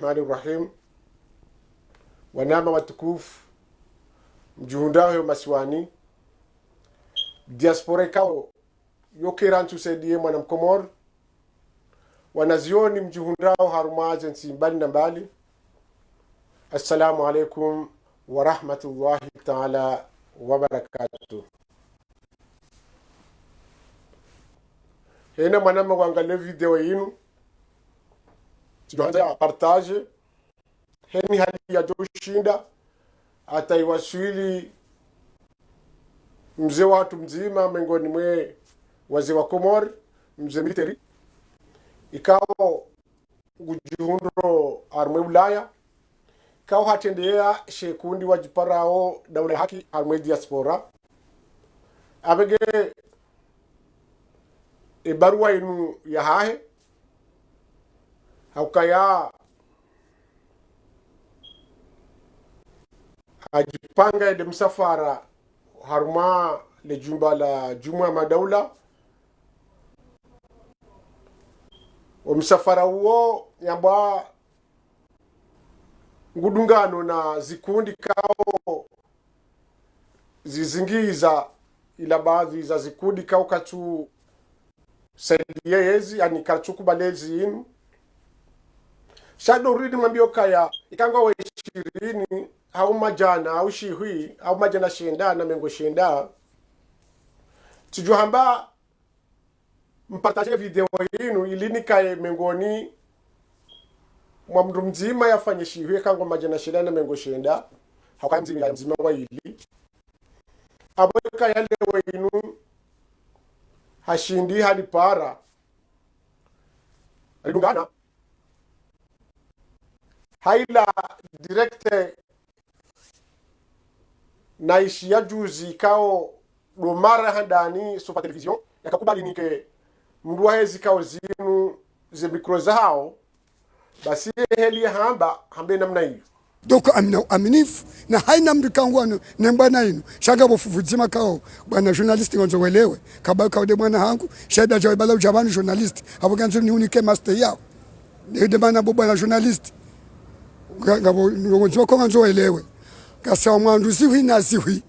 Rahmani Rahim. Wanama watukufu mjuhundao yo masiwani diaspora kao yokerantu sedie mwana mkomor wanazioni mjuhundao haruma agency mbali na mbali. Assalamu alaikum wa rahmatullahi ta'ala wa barakatuh. Hena mwanama wangale video yinu tunaanza partage heni hali ya joshinda ataiwasili mzee watu mzima miongoni mwe wazee wa Komori, mzee military ikao gujihundo armwe Ulaya ikao hatendea shekundi wajiparao daula ya haki armwe diaspora abege barua inu ya hahe haukaya ajipanga ede msafara haruma le jumba la jumua madaula o msafara huo yamba ngudungano na zikundi kao zizingiza ila baadhi za zikundi kao katu sendiyezi yani katu kubalezi inu shado ridi mwambio kaya ikanga wa 20 au majana au shihui au majana shenda na mengo shenda tujuhamba mpataje video yinu ilini kae mengoni mwa mndu mzima yafanye shihui kango majana shenda na mengo shenda hauka mzima wa ili abweka yale winu hashindi hadi para alidungana haila directe naishi ya juzi kao do mara handani sofa television yakakubali nike mndu hezi kao zinu ze mikro zao basi heli hamba hambe namna hiyo doko aminifu na haina mndu kangwano nembana inu shanga bofuvuzima kao bwana journalist ngonzo welewe kabao kao de mwana hangu sheda jawe bala ujabani journalist abo ganzo ni unike master yao de bana bo bwana journalist ngabo ngonzo ko ngonzo welewe kasa mwandu siwi na siwi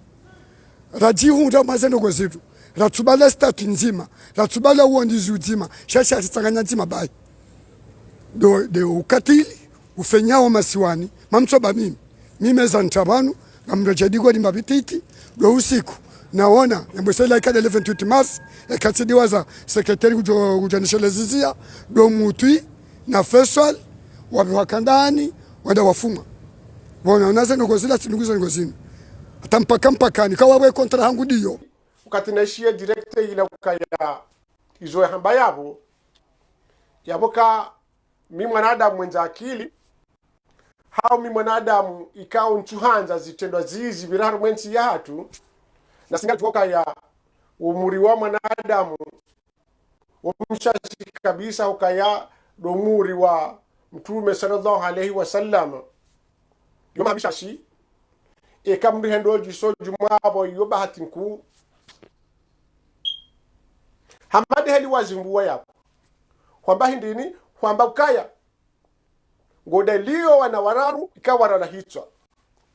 rajihunda mazeno gozitu ratubala statu nzima ratubala uondizi uzima shasha tsanganya nzima bai do de ukatili ufenyao masiwani mamsoba mimi za ntabanu ngamrejedigo limba bititi do usiku naona mbesela ikade 11 mars ekatidiwa za sekretari kujanishelezizia do mutwi na Faisal wakandani wada wafuma bona unaza ngozila sinduguza ngozini atampaka mpakani kawawe kontra hangu dio ukatinashia directe ila ukaya izo hamba yabo ka mi mwanadamu mwenza akili hao mi mwanadamu ikao nchuhanza zitendwa zizi biraru mwenzi yatu na singa tukoka ya umuri wa mwanadamu umshashi kabisa ukaya domuri wa mtume sallallahu alaihi wasallam yoma bishashi ekamri hendo jiso jumabo yoba hatinku hamade heli wazimbuwa yapo kwamba hindini kwamba ukaya ngodelio wana wararu ikawara hitwa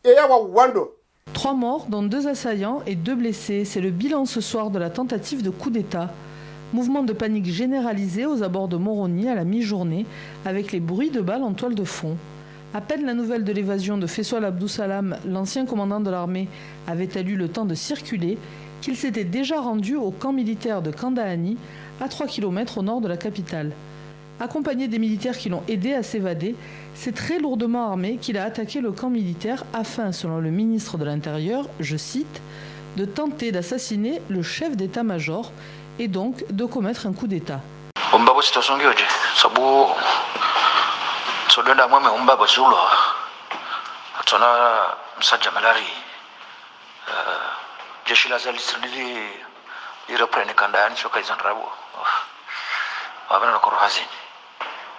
eyawa wando. 3 morts, dont 2 assaillants et 2 blessés. C'est le bilan ce soir de la tentative de coup d'État. Mouvement de panique généralisé aux abords de Moroni à la mi-journée, avec les bruits de balles en toile de fond. À peine la nouvelle de l'évasion de Faisal Abdousalam, l'ancien commandant de l'armée, avait-elle eu le temps de circuler, qu'il s'était déjà rendu au camp militaire de Kandahani, à 3 km au nord de la capitale. Accompagné des militaires qui l'ont aidé à s'évader, c'est très lourdement armé qu'il a attaqué le camp militaire afin, selon le ministre de l'Intérieur, je cite, de tenter d'assassiner le chef d'état-major et donc de commettre un coup d'État.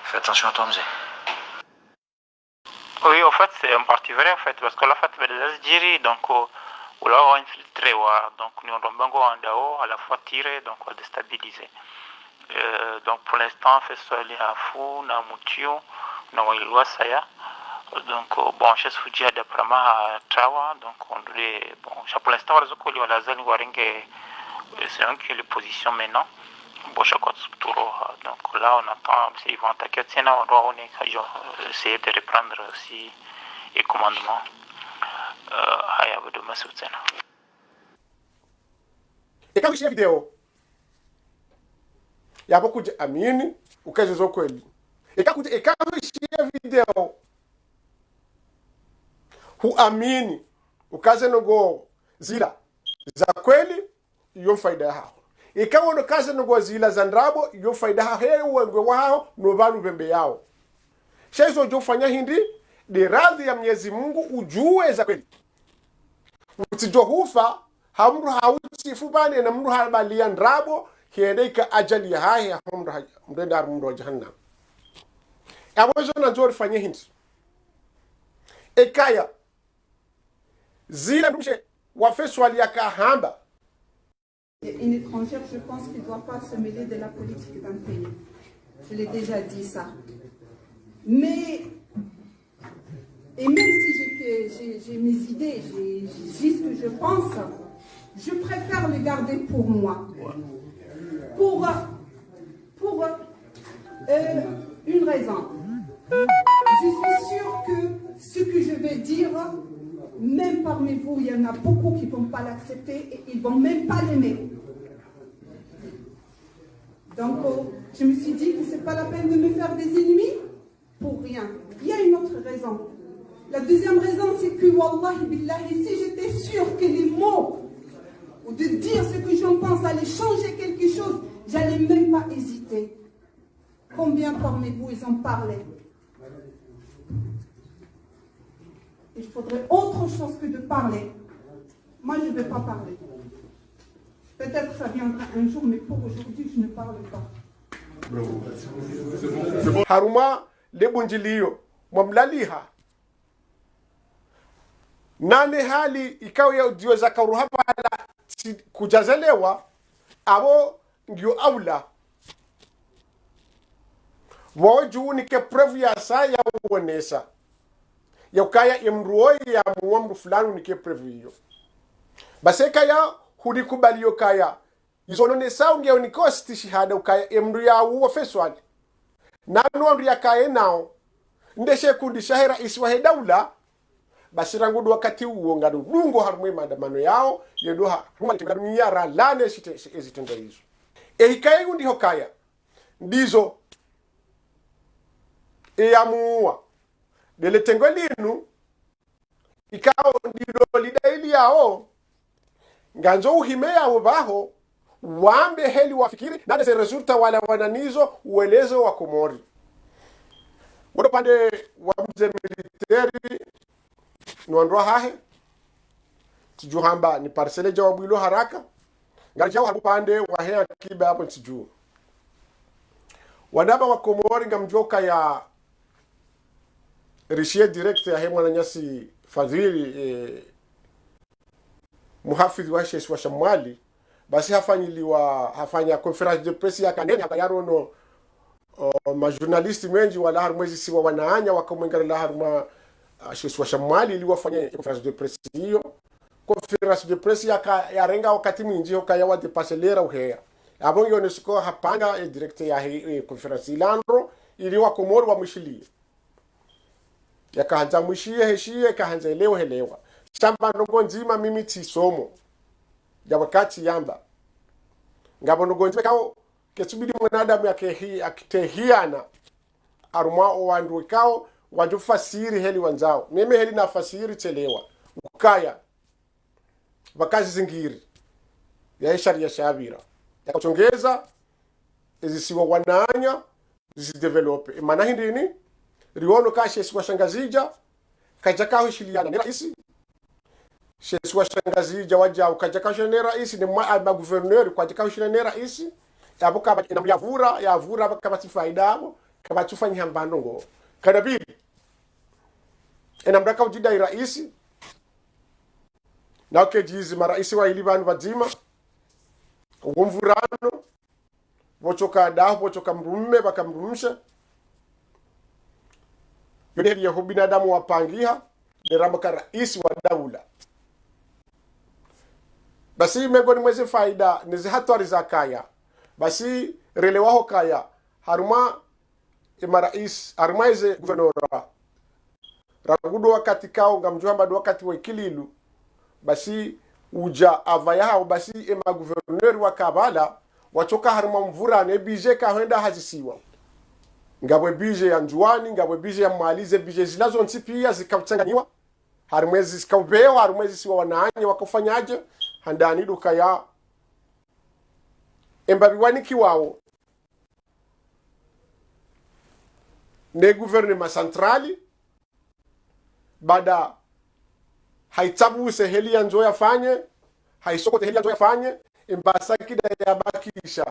Fais attention à toi, Mzé. Oui, en fait, c'est en partie vrai, en fait, parce que la fait, les Algériens, donc, on l'a infiltré, donc, nous avons bango en dao, à la fois tiré, donc, on a déstabilisé. Donc, pour l'instant, fait ça, il y a fou, na moutio, na walilwa saya donc bon chez fujia de prama trawa donc on doit bon pour l'instant les okoli wala zani waringe c'est un qui les positions maintenant bon chaque tour donc là on attend s'ils vont attaquer tiens on est essayer de reprendre aussi les commandements haya bado masutena ikawishia video yapo kuja amini ukajezo kweli ikawishia video huamini ukaze nogo zila za kweli iyo faida yao ikawa no kaze nogo zila za ndrabo iyo faida yao wengwe wao no banu bembe yao shezo jofanya hindi de radhi ya Mwenyezi Mungu ujue za kweli utijohufa hamru hauti fubani na mru halbalia ndrabo hiedeka ajali ya haya mrenda mru jahannam awazo na nzori fanya hindi ekaya zila mche wafeswali ya kahamba. Une étrangère, je pense qu'il ne doit pas se mêler de la politique d'un pays. Je l'ai déjà dit ça. Mais, et même si j'ai mes idées, j'ai ce que je pense, je préfère le garder pour moi. Pour une raison. Je suis sûre que ce que je vais dire, même parmi vous, il y en a beaucoup qui ne vont pas l'accepter et ils ne vont même pas l'aimer. Donc, je me suis dit que ce n'est pas la peine de me faire des ennemis pour rien. Il y a une autre raison. La deuxième raison, c'est que, wallahi billahi, si j'étais sûre que les mots, ou de dire ce que j'en pense, allaient changer quelque chose, j'allais même pas hésiter. Combien parmi vous, ils en parlaient? Il faudrait autre chose que de parler. Moi, je ne vais pas parler. Peut-être que ça viendra un jour, mais pour aujourd'hui, je ne parle pas. Haruma lebunjilio mwamlaliha nane hali ikawa ya udiyo za karuhapa kujazelewa abo ndio aula wajuu nike prevu ya saa ya uonesa ya ukaya imruoi ya muamru fulani nike prevu hiyo baseka ya hudikubaliyo kaya izono saa ungeo nikosti shihada ukaya imru ya uwa feswali nanu amri ya kaya nao ndeshe kundi shahera iswahe daula basirangudu wakati uo ngadu lungo harumwe maandamano yao yendoha rumalikigadumiyara lane ezitendo hizo ehikaye ngundi hokaya ndizo eyamuwa deletengo linu ikao ndilo lidaili yao nganzo uhime yao baho wambe heli wafikiri nade se resulta wala wananizo uelezo wa Komori wado pande wa mze militeri nuandwa hahe tiju hamba ni parcele jawabu ilo haraka ngali jawa pande wa hea kiba hapo tiju wadaba wa Komori ngamjoka ya rishie direct ya hemwa na nyasi fadhili muhafidhi wa sheshi wa Shamwali basi hafanya conference de presse ya kaneni akayaro no majournalisti menji wala harumwezi siwa wanaanya wakamwengana la haruma sheshi wa Shamwali ili wafanya conference de presse hiyo conference de presse ya renga wakati mwinji hokaya wa depaselera uhea abongi onesiko hapanga direct ya conference ilandro ili wa Komori wa mwishilie yakahanza mwishie heshie kahanza helewa shamba ndongo nzima mimi tisomo ya wakati yamba ngabo ndongo nzima kao kesubidi mwanadamu yake akitehiana aruma owandu kao wajufasiri heli wanzao mimi heli na fasiri chelewa ukaya wakazi zingiri ya sharia shabira yakachongeza ezisiwa wananya zidevelope maana hindini riono kashe siwa shangazija kajakao shiliana ni raisi sheswa shangazija waja ukajaka shene raisi ni ma gouverneur kwa jakao shene raisi yabuka na yavura kama tifaida abo kama tufanya hambano ngo kadabili enamraka ujida raisi na kejizi maraisi wa ilibanu bazima ngumvurano bochoka daho bochoka mrumme bakamrumsha yode ya binadamu wapangiha ni ramaka rais wa daula. Basi miongoni mwezi faida nizi hatari za kaya. Basi relewaho kaya haruma rais haruma ize guvernora ragudu wakati kao ngamjuhamba wakati wa ikililu. Basi uja avayahao basi ema guverneur wa Kabala wachoka haruma mvura ne bije ka henda hazisiwa ngabwe bije ya njuani ngabwe bije ya malize bije zilazo ntipia zikauchanganywa harumwezi zikaubewa harumwezi siwa wananye wakafanyaje handani duka ya embabiwani kiwao ne gouvernement centrali bada haitabu seheli ya njoya fanye haisoko seheli ya njoya fanye imbasa kida ya bakisha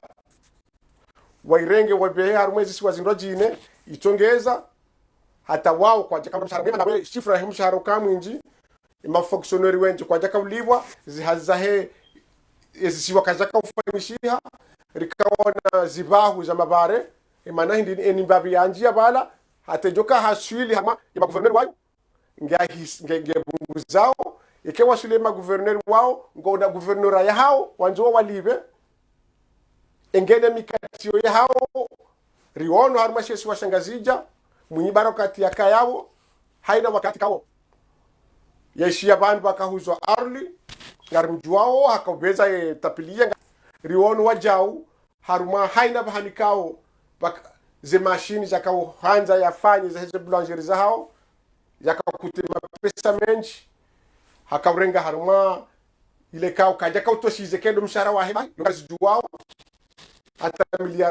wairenge wabehe harumwezi siwa zindojine itongeza hata wao kwa jaka mshahara na we shifra ya mshahara kamwinji mafonctionnaire wenje kwa jaka ulibwa zihazahe ezisiwa kajaka ufanishiha rikaona zibahu za mabare imana hindi enimbabi yanjia bala hata joka haswili hama ya gouvernement wao nge bungu zao ikewa shule ma gouvernement wao ngona gouvernement ya hao wanzo walibe engene mikatio ya hao riono harumashesi washangazija mwenye barokati ya kayao haina wakati kao yeshia bandu bakahuzwa arli ngarimjuao hakobeza tapilia riono wajau haruma haina bahanikao ze machine za kao hanza yafanye za hizo boulangerie za hao yakakutema pesa menji hakaurenga haruma ile kao kaja kautoshize kendo mshahara wa heba ngazijuao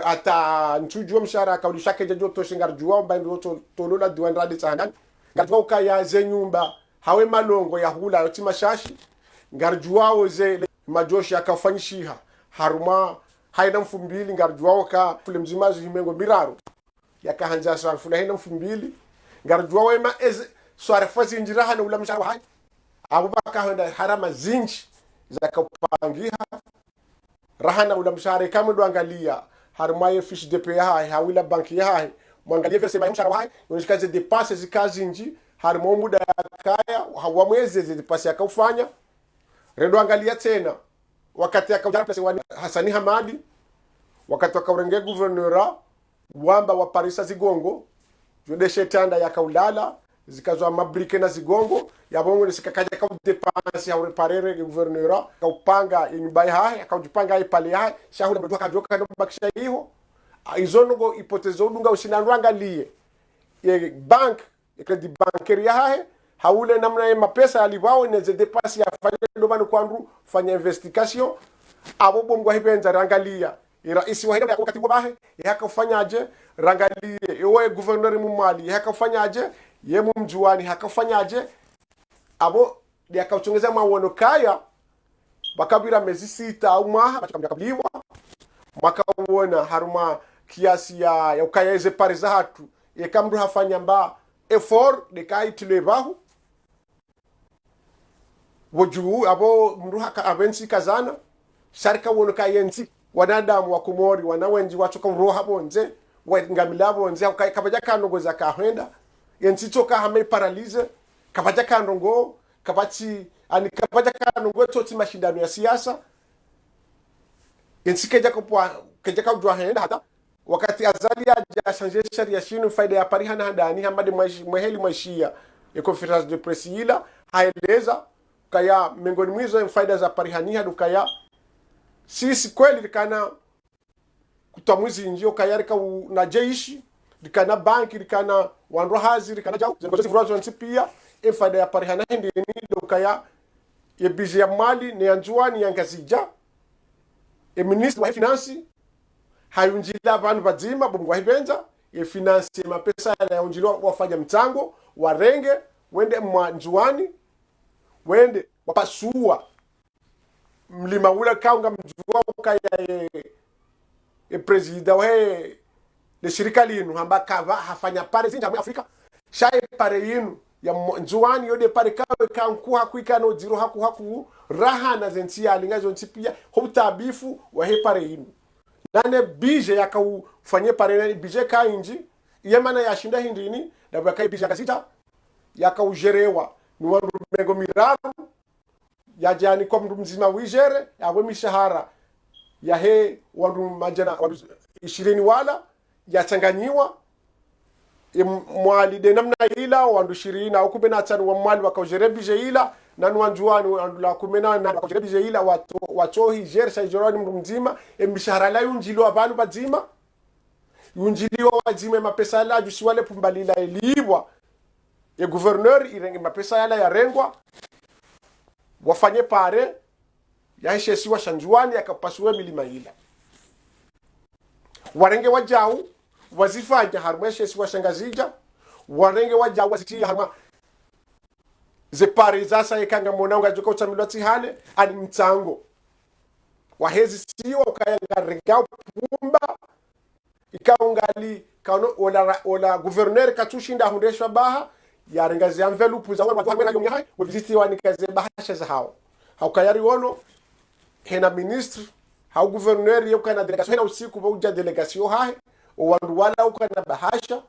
ata ntujua mshahara kaulisha keje joto shingar juao bandu tolola diwanradi tsahandan ngatwa kaya ze nyumba hawe malongo ya hula yoti mashashi ngarjuao ze majoshi akafanyishiha haruma haina mfumbili ngarjuao ka fule mzimazu himengo miraro yakahanja swar fule haina mfumbili ngarjuao ema ez swar fazi njiraha na ula mshahara hai abubaka henda harama zinji zakapangiha rahana ula mshahara kama ndo angalia haruma fiche de paie hai hawila banki hai mwangalie vese ba mshahara hai unashikaze dépenses zikazi nji haruma muda kaya hawamweze dépenses yakafanya redo angalia tena wakati akaujana pesa wa Hasani Hamadi wakati akaurenge gouverneur wamba wa Parisa Zigongo jode shetanda yakaulala zikazwa mabrike na Zigongo yabongo nisikakaja ka dépenses ya reparer gouverneur kaupanga inyumba hai akaujipanga ipale hai shahura ndo akajoka ndo bakisha hiyo izonogo ipotezo dunga usinanwangalie ye bank ye credit bancaire hai haule namna ya mapesa alibao ineze dépenses ya fanya ndo bana kwandu fanya investigation abo bomgo hibenza rangalia iraisi wa hida wakati bahe yakafanyaje rangalie yewe gouverneur mumali yakafanyaje ye mumjuani hakafanyaje abo yakachongeza mawono kaya bakabira mezi 6 au maha bakabiliwa makawona haruma kiasi ya ukayeze pare za hatu yekamru hafanya mba effort de kaitile bahu wojuu abo mruha abensi kazana sharika wono kayensi wanadamu wa Komori wanawenji wachoka roha bonze wangamila bonze kabaja kanogo za kahenda yensi choka hame paralize kabaja kanongo kabachi ani kabaja kanongo toti mashindano ya siasa yensi keja kujua henda hata wakati azali ya changer sharia shinu faida ya parihana handani hamadi mweheli mwashia ya conference de presse ila haeleza kaya miongoni mwizo faida za parihania dukaya sisi kweli likana kutamwizi njio kaya rika na jeishi likana banki likana wanro hazi likana jau zengozi furazo nsipia faida ya parihania hindi dukaya ye bije ya mali ni anjuani yankazija ministre wa finance hayunjila vanhu vadzima bomgwa hibenza ye finance mapesa ya unjilo wafanya mtango warenge wende mwanjuani wende wapasua mlima ula kaunga mjua kaya president we le shirika linu hamba kava hafanya pare zinja mu Afrika shaye pare yinu ya njuani yode pare kawe kanku hakuika no zero haku raha na zentia lingazo ntipia hobutabifu wa he pare yinu nane bije yakafanye pare bije kainji yemana yashinda hindini na bakaibisha kasita yakaujerewa ni wandu mengo miraru yajani kwa mndu mzima wijere yawe mishahara ya he wandu majana wandu 20 wala yachanganyiwa mwali de namna ila wandu 20 au 15 wa mwali wakaujerebije ila na nwanjuani wandu la 18 na wakaujerebije ila wachohi jersa jorani mndu mzima mishahara la yunjilo abantu bazima yunjiliwa wazima mapesa la jusiwale pumbalila eliwa ya gouverneur irenge mapesa yala ya rengwa wafanye pare yaheshesiwa shanjuani yakapasue milima ila warenge wajau wazifanya harma yaheshesiwa shangazija warenge wajau wazitia harma ze pare zasa yekanga monanga joka utamilwati hale ani mtango wahezi siwa ukayanga regao pumba ikaungali kano ola gouverneur katushinda hundeshwa baha ya rengazi envelope za watu wamena yomi hai wa visiti wa nikaze bahasha za hao kayari wono hena ministre hau gouverneur yoka na delegation hena usiku bauja delegation hai o wandu wala uka na bahasha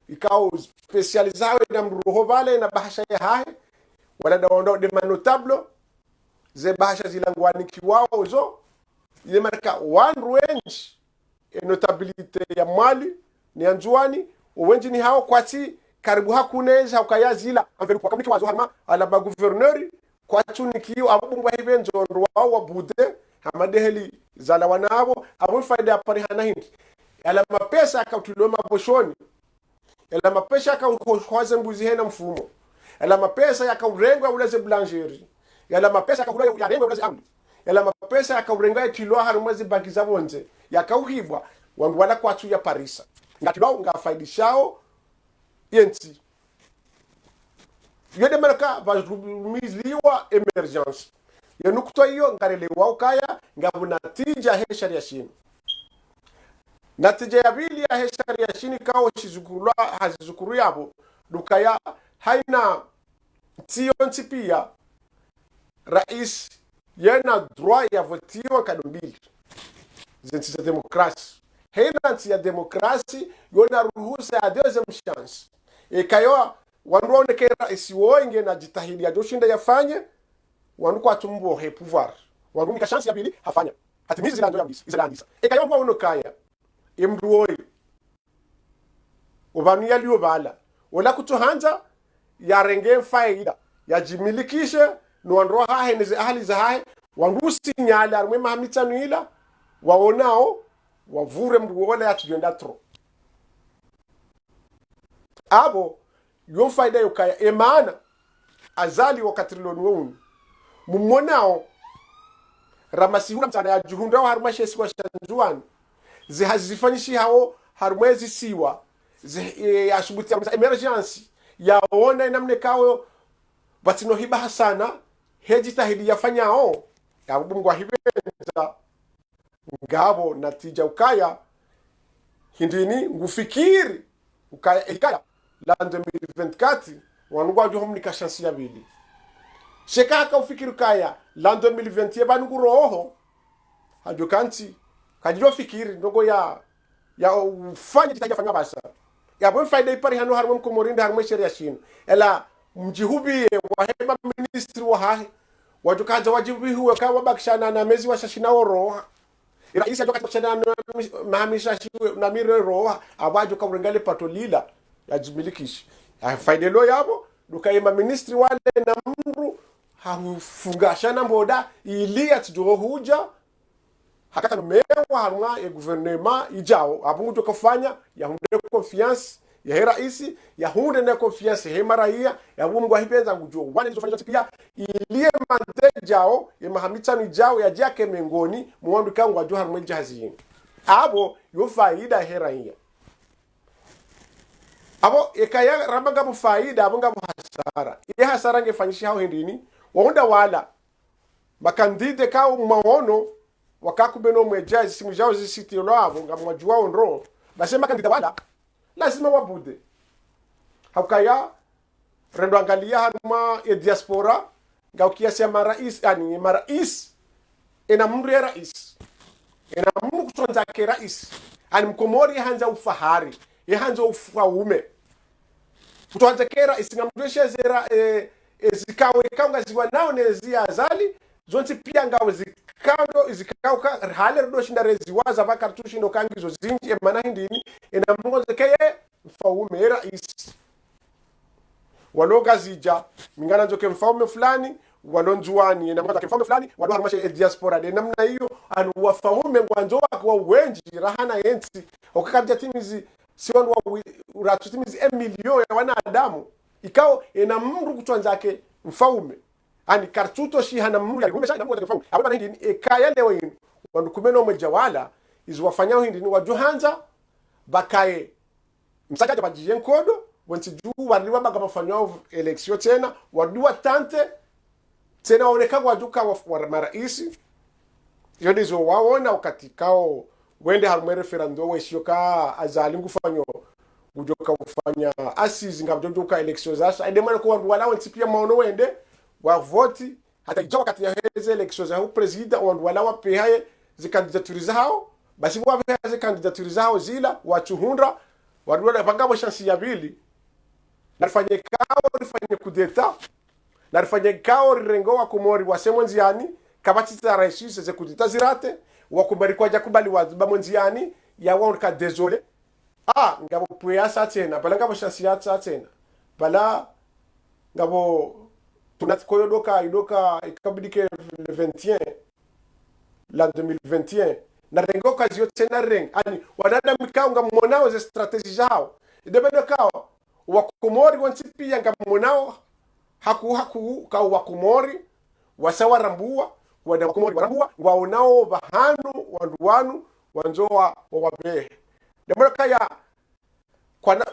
ikao specializawe na mruho vale na bahasha ya hai wala da wando de manotable ze bahasha zilangwani kiwao zo ile marka one range notabilite ya mali ni anjuani uwenji ni hao kwati karibu hakuneza ukayazila amveli kwa kamiti wazo hama ala ba gouverneur kwa tunikio abubwa hibenzo wao wabude hamadeheli zala wanabo abu faida apari hana hindi ala mapesa akatulio maboshoni ala mapesa akauhoze mbuzi hena mfumo ala mapesa yakaurengwa ulaze boulangerie ala mapesa akakula yarengwa ulaze ambi ala mapesa yakaurenga kilo harumwezi banki za bonze yakauhibwa wangu wala kwa tu ya parisa ngatilo ngafaidishao yenti yode maraka vazumizliwa emergence yenukto hiyo ngarelewa ukaya ngabuna tija he sharia shini natija ya pili ya he sharia shini kao shizukurula hazizukuru yabo dukaya haina tionti pia rais yena droit ya votiwa kadombili zensi za demokrasi haina ya demokrasi yona ruhusa ya deuxième chance ikayo wandu waoneke rais woinge na jitahidi ajoshinda yafanye wandu kwa tumbo he pouvoir wandu nika chance ya pili hafanya atimizi zilando ya bisi izalandisa ikayo kwa uno kaya imdu woi ubani yaliyo bala wala kutuhanja ya renge faida ya jimilikishe no wandu hahe nize ahli za hahe wandu sinyala armwe mahamitanu ila waonao wavure mdu wala ya tujenda tro abo yo faida yokaya emana azali wakati lonu mumonao ramasihura mtana ya juhunda wa haruma shesi kwa shanjuani zihazifanyishi hao harumwezi siwa ashubuti ya emergency yaona inamne kawo batino hiba sana hejitahidi yafanyao ya mbungwa hibenza ngabo natija ukaya hindini ngufikiri ukaya la 2024 wanugwa jo homnika chance ya bili sheka ka ufikiri ukaya la 2020 banu roho hajo kanti kajiro fikiri ndogo ya ufanye jitafanya basa ya bon faida ipari hano harmo komorinda harmo sheria shino ela mjihubi wa hema ministry wa hahe wajukaja wajibi huwa kawa bakshana na mezi wa shashina roha rais ajoka kuchana mahamisha na mire roha abajo ka urengale patolila ya jimilikisha faida lo yabo dukaima ministry wale na mru hafungashana mboda ili atjo huja hakata mewa harma ya gouvernement ijao abungu kufanya ya hunde confiance ya raisi ya hunde na confiance he maraia ya bumgwa hipenza ngujua wane zofanya pia ilie mante jao ya mahamitani jao ya jake mengoni muwandu kangu wajua harma jahazi abo yo faida he raia abo ekaya rabaga bu faida abunga bu hasara ye hasara ngefanyisha hao hindini waunda wala makandide kao maono wakakubeno mwejazi simu jao zisiti lwavo ngamwajua onro basema kandida wala lazima wabude hakaya rendo angalia haruma ya diaspora ngaukia sema rais ani marais ena mndu ya rais ena mndu kutonza ke rais ani mkomori hanza ufahari ya hanza ufaume kutoanza kera isingamdweshe zera zikawe kanga ziwa nao nezia azali zonti pia ngawe zikauka hale rdo shinda reziwaza bakartushi ndo kangizo zinji mana hindini ina mboze keye mfaume rais waloga zija mingana zoke mfaume fulani walonjuani ina mboze mfaume fulani walo harmashe diaspora de namna hiyo anu wafaume ngwanzo kwa wenji rahana yensi okakabja timizi siwan wa uratutimizi emilio ya wanadamu ikao ina mru kutwanzake mfaume ani kartuto shi hana mru ya kumesha ina mru mfaume aba hindi ekaya leo yin wandukumeno mjawala izwafanyao hindi ni wajuhanza bakae msakaja bajiyen kodo wanti juu waliwa baga mafanyao eleksio tena wadua tante tena waoneka wajuka wa maraisi yodizo waona wakati kao wende harume referendum weshoka azalingu fanyo ujoka ufanya asizi ngabjoka election zasha edemana ko wandu wala wanti pia maono wende wa voti hata ijawa wakati ya heze election za president wandu wala wapehaye zikandidaturi zao basi wapehaye zikandidaturi zao zila wachuhundra wandu wala pangamo shansi ya bili nafanye kudeta nafanye kao rengo wa kumori wasemo nziani kabachita raisise ze kudeta zirate wakubali kwa jakubali waziba monziani ya wonka désolé ngabo puya sa tena bala ngabo shansia sa tena bala ngabo tunat koyo idoka ikabidike le 21 la 2021 na rengo kazio tena reng ani wadada mikao ngamonao ze strategy zao idebendo kao wakumori wantipi ngamonao haku kao wakumori wasawarambua wada wakumori warambua waonao bahanu wanduwanu wanzoa wawabehe demora kaya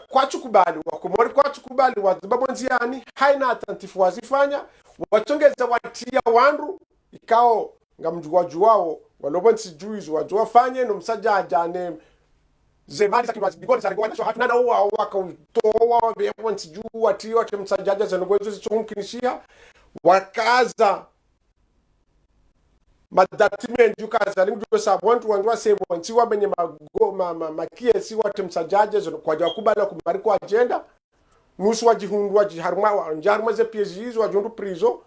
kwa chukubali wakumori kwa chukubali wazibabonziani haina atantifu wazifanya wachongeza watia wandu ikao ngamjuwajuwao walobonsi juizu wajua fanye no msaja ajane zemali za kiwazi bigoni za ngwana so hatuna na uwa wakautoa bebonsi juu watio ate msajaja za ngwezo zichumkinishia wakaza madatime njukaza lingu sabontu wanjwa sebo ntiwa benye makie si wate msajaje kwa jakubala kubariko agenda nusu wajihundwa jiharuma njaruma ze PSG wajundu prizo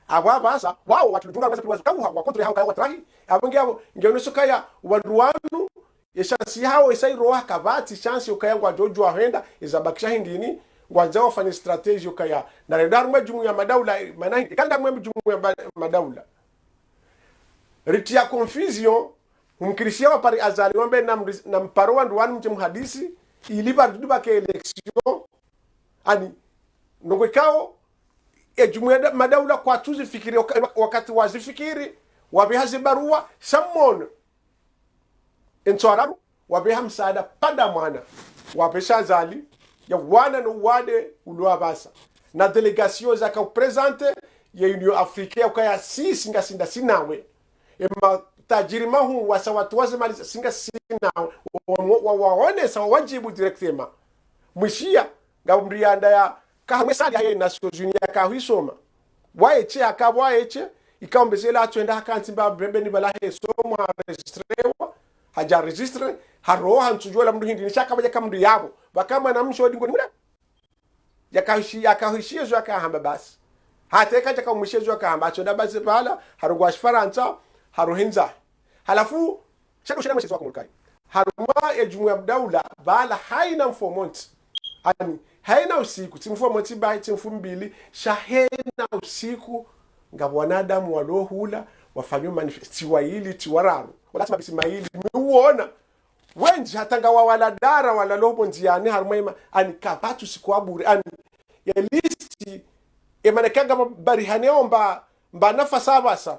aba basa wao watudunga basa prizo kamu wa kontra hao kawa trahi abonge abo ngeonesho kaya wanduwanu yeshansi hao isai roha kabati chance ukaya jojo ahenda izabakisha hindini ngwanza wafanye strategy ukaya na redaruma jumu ya madaula manai kanda mwembe jumu ya madaula ritia confusion umkirishia wapari azali wambe na mparo wandu wanu mche mhadisi iliba duduba ke election ani nongwekao jumu ya madaula kwa tuzi fikiri wakati wazifikiri wabihazi barua samon entoararu wabiha msaada pada mwana wabesha azali ya wana no wade ulua basa na delegation zaka upresente ya Union Africaine ukaya sisi ngasinda sinawe ema tajiri mahu wasa watu waze mali singa sina waone sawa wajibu directement mwishia ngabumrianda ya kahmesali ya Nations Unies akahisoma waeche akabwaeche ikaombezela atwenda hakantimba brembe ni bala hesomo registrewa haja registre haroha ntujua mndu hindi nishaka baje kamndu yabo bakama na mshodi ngoni mura yakahishia zo akahamba basi hateka taka umshiezo akahamba acho ndabaze pala harugwa Faransa haruhinza halafu shako shina mshezo wako mulkai haruma ya jumu ya daula bala haina mfomont ani haina usiku timfomont bai timfumbili shahena usiku ngabo wanadamu walohula wafanywa manifestiwa hili tiwararu wala sabisi maili muona wenji hatanga wala dara wala lobo nziani haruma ani kapatu sikwaburi ani ya listi emanekanga barihane omba nafasa basa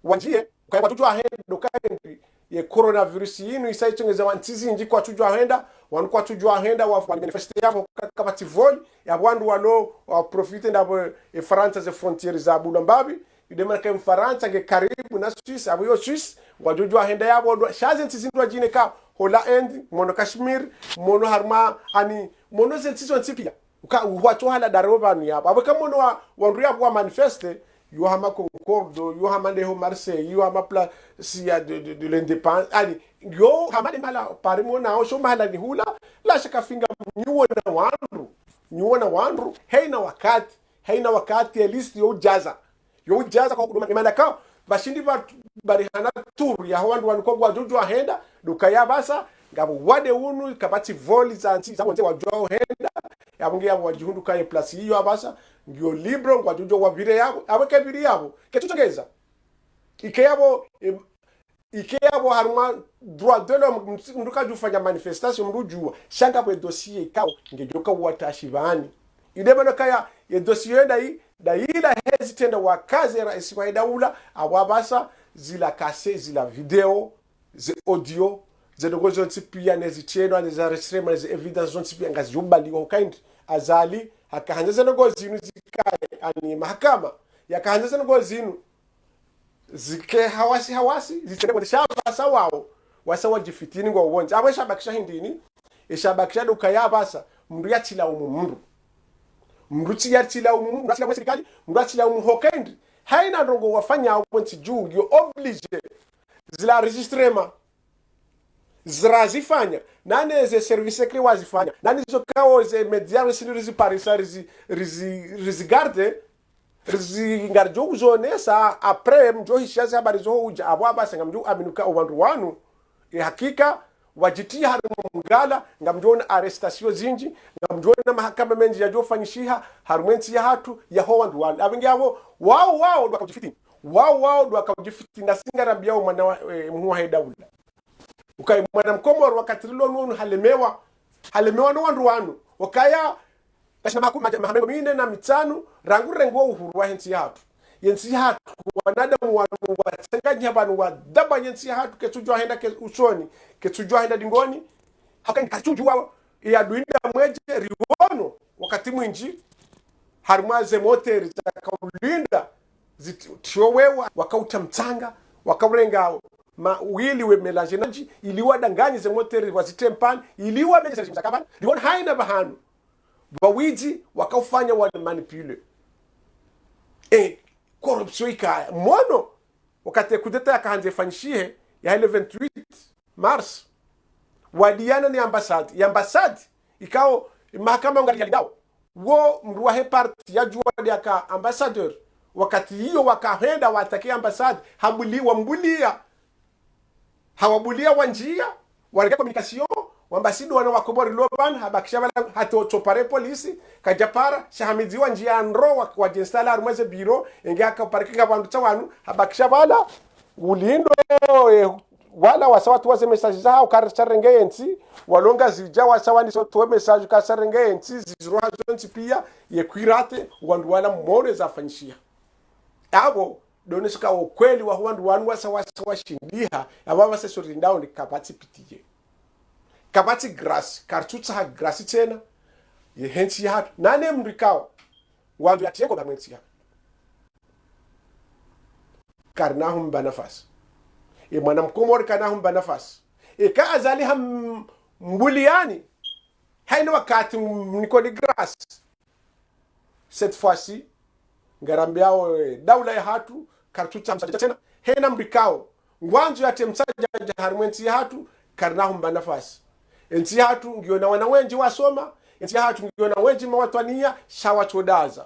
wanjie kwa watu ahenda kandi ye coronavirus yinu isaitongeza wantizi nji kwa tujwa ahenda wanukwa tujwa ahenda wa manifeste yabo kama tivoli ya wandu walo wa profite ndabo e France ze frontières za bulambabi idemarka mfaransa ge karibu na Swiss abo yo Swiss wajujwa ahenda yabo shaze ntizindwa jine ka hola end mono Kashmir mono harma ani mono zentizo ntipia watu hala daroba ni hapa abo kama mono wandu yabo wa manifeste yo hama Concorde yo hama Leho Marseille yo hama place ya de l'indépendance ali yo hama de mala parimo na o so mala ni hula la shaka finga nyuo na wandu nyuona wandu haina wakati ya list yo jaza kwa kuduma imana kao bashindi bari hana tour ya wandu wanko kwa jojo ahenda dukaya basa ngabo wade unu kabati voli za anti za wonte wajua henda yabungia wajihundu kaye plus hiyo abasa ngio libro kwa jojo wabire yabo abeke biri yabo ketutogeza ikeyabo haruma droit de l'homme nduka jufanya manifestation mrujua shanga bwe dossier kao ngejoka watashibani idebano kaya ye dossier da hesitenda wakazi ya rais wa daula awabasa zila kase zila video ze audio ze dogozo tipia nezi cheno nezi registrema nezi evidence zon tipia ngazi yumbali wa kind azali hakahanza nego zinu zikae ani mahakama yakahanza nego zinu zike hawasi zitende kwa shaba sawao wasawa jifitini ngo uwonja abo shabakisha hindini eshabakisha dukaya basa mndu yachila umundu mruti yachila umundu mruti ya serikali mruti ya umuhokendi haina ndongo wafanya wonti juu yo oblige zila registrema zrazifanya nane ze service secret wazifanya nani zo kao ze media silizi parisa rizi garde rizingarjo uzonesa apre mjo hishazi habari zo uja abwaba senga mjo aminuka ubandu wanu hakika wajitia harimo mgala ngamjona arrestation zinji ngamjona mahakama menji yajofanyishiha harumenti ya hatu ya howandu wanu abingi abo wao bakujifiti wao bakujifiti na singarambia mwana muwa hedaula ukai mwana mkomoro wakati lilo nunu halemewa no wandu wanu wakaya kashama mahamengo mine na mitano rengo uhuru wa hensi hatu yensi hatu wanadamu wanu watangaji habanu wadaba yensi hatu ketujua henda usoni ketujua henda dingoni haka nikachujua ya duinda mweje riwono wakati mwinji harumaze moteri za kaulinda zitiowewa wakauta mtanga wakaurenga wili we melajenaji iliwa danganyi ze moteri wazitempani iliwa meje za kabana liwon haina bahanu bawiji wakaufanya wa manipule corruption ikaya mono wakati kudeta yakaanze fanyishie ya 28 Mars wadiana ni ambassade ikao mahakama ngalidao wo mruwa he party ya juwa ya ambassadeur wakati hiyo wakahenda watakia ambassade hawabulia wanjia wareka communication wambasido wana wakobori loban habakisha hato chopare polisi kajapara shahamidiwa njia nro wa jinstala arumeze biro engaka parkinga bandu chawanu habakisha bala ulindo wala wasawatu waze message zao karcharenge ensi walonga zija wasawani so to message karcharenge ensi ziroha zonti pia yekwirate wandu wala more zafanyishia abo donesika ukweli wa wandu wanu washindiha ababa sesori ndao ni kapati pitiye kabati grass kartuta ha grassi tena ye hensi ha nane mrikao wandu yateko bamwensi ha karnahum banafas mwana mkomori kanahum banafas ka azali ham mbuliani haina wakati mniko ni grass cette fois-ci ngarambiao daula ya hatu kartuta msaja tena hena mrikao ngwanzu yate msaja harmwensi hatu karnahum banafas enzi hatu ngiona wana wenji wasoma enzi hatu ngiona wenji mawatwania shawachodaza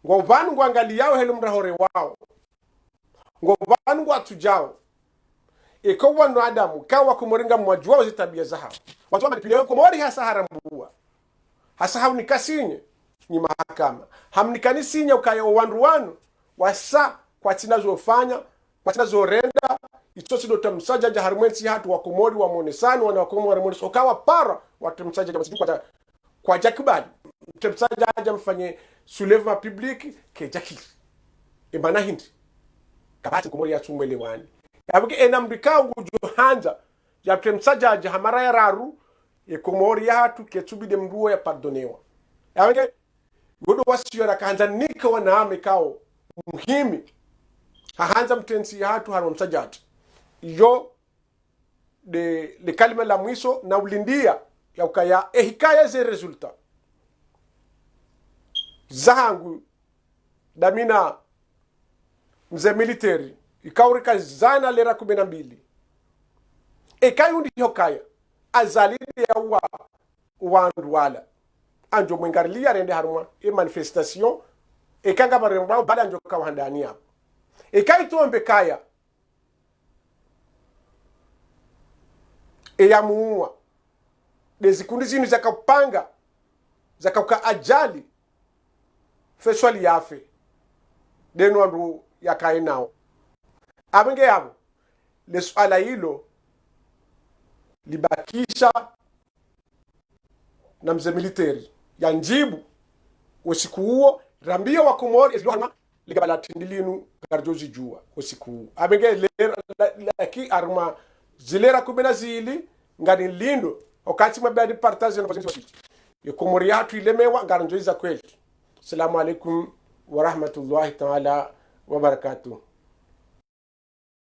ngobanu ngwangali yao helu mrahore wao ngobanu ngwatujao eko wanu adamu kawa kumoringa mwajua zitabia zaha watu wamanipileo kumori hasa harambua hasa hau nikasinye ni mahakama hamnikanisinya ukayo wandu wanu wasa kwa tinazofanya kwa tinazorenda itosi do tamsaja ja harumenti hatu wakomori wa monesani wana wakomori wa monesani okawa para watamsaja ja masidu kwa jakibali tamsaja ja mfanye soulèvement public ke jakili imana hindi kabati komori ya tumwelewani yabuke enamrika ujo hanja ya tamsaja ja hamara ya raru e komori ya hatu ke tubide mruo ya pardonewa yabuke godo wasiyo na kanza nika wana amekao muhimi hahanza mtensi ya hatu haru msajati yo de kalima la mwiso na ulindia ya ukaya hikaya ze resulta zahangu damina mze military ikaurika zana lera 12 ekayundi hokaya azalidi ya wandu wala anjo mwengarlia rende haruma e manifestation e kanga barembao bada anjo kawahandani hapo e kai tuombe kaya e ya muua dezikundi zinu zakapanga zakauka ajali feswali yafe denu andu yakae nao abenge yabo le swala hilo libakisha na mzee military ya njibu usiku huo rambio wa Komori eslohana ligabala tindilinu garjoji jua usiku huo abenge laki arma zilera kubena zili ngani lindo wakati mabadi partage na waziri ya Komori hatu ilemewa ngaranjoiza kweli. Assalamu alaikum wa rahmatullahi ta'ala wa barakatuh.